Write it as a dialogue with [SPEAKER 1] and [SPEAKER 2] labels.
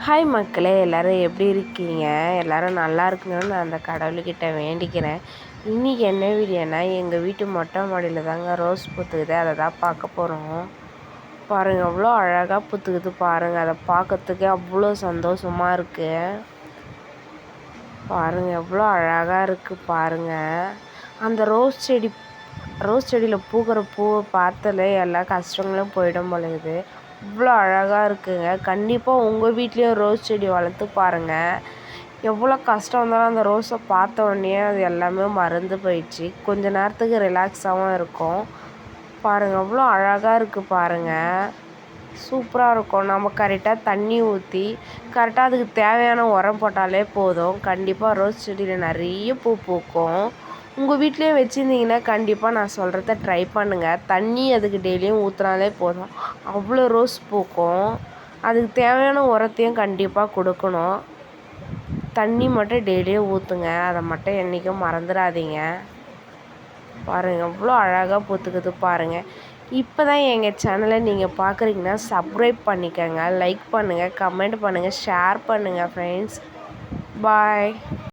[SPEAKER 1] Hi மக்களே, எல்லோரும் எப்படி இருக்கீங்க? எல்லோரும் நல்லா இருக்கணும்னு நான் அந்த கடவுள்கிட்ட வேண்டிக்கிறேன். இன்றைக்கி என்ன வீடியோனா, எங்கள் வீட்டு மொட்டை மாடியில் தாங்க ரோஸ் பூத்துக்குது. அதை தான் பார்க்க போகிறோம். பாருங்கள், அவ்வளோ அழகாக பூத்துக்குது பாருங்கள். அதை பார்க்கறதுக்கே அவ்வளோ சந்தோஷமாக இருக்குது. பாருங்கள், எவ்வளோ அழகாக இருக்குது பாருங்கள். அந்த ரோஸ் செடியில் பூக்கிற பூவை பார்த்தாலே எல்லா கஷ்டங்களும் போயிடும் பொழுது இவ்வளோ அழகாக இருக்குங்க. கண்டிப்பாக உங்கள் வீட்லேயும் ரோஸ் செடி வளர்த்து பாருங்கள். எவ்வளோ கஷ்டம் இருந்தாலும் அந்த ரோஸை பார்த்த உடனே அது எல்லாமே மறந்து போயிடுச்சு. கொஞ்ச நேரத்துக்கு ரிலாக்ஸாகவும் இருக்கும். பாருங்கள், அவ்வளோ அழகாக இருக்குது பாருங்கள். சூப்பராக இருக்கும். நம்ம கரெக்டாக தண்ணி ஊற்றி கரெக்டாக அதுக்கு தேவையான உரம் போட்டாலே போதும். கண்டிப்பாக ரோஸ் செடியில் நிறைய பூ பூக்கும். உங்கள் வீட்லேயே வச்சுருந்தீங்கன்னா கண்டிப்பாக நான் சொல்கிறத ட்ரை பண்ணுங்கள். தண்ணி அதுக்கு டெய்லியும் ஊற்றினாலே போதும், அவ்வளோ ரோஸ் பூக்கும். அதுக்கு தேவையான உரத்தையும் கண்டிப்பாக கொடுக்கணும். தண்ணி மட்டும் டெய்லியும் ஊற்றுங்க, அதை மட்டும் என்றைக்கும் மறந்துடாதீங்க. பாருங்கள், எவ்வளோ அழகாக பூத்துக்குது பாருங்கள். இப்போ தான் எங்கள் சேனலை நீங்கள் பார்க்குறீங்கன்னா சப்ஸ்கிரைப் பண்ணிக்கோங்க, லைக் பண்ணுங்கள், கமெண்ட் பண்ணுங்கள், ஷேர் பண்ணுங்கள் ஃப்ரெண்ட்ஸ். பாய்.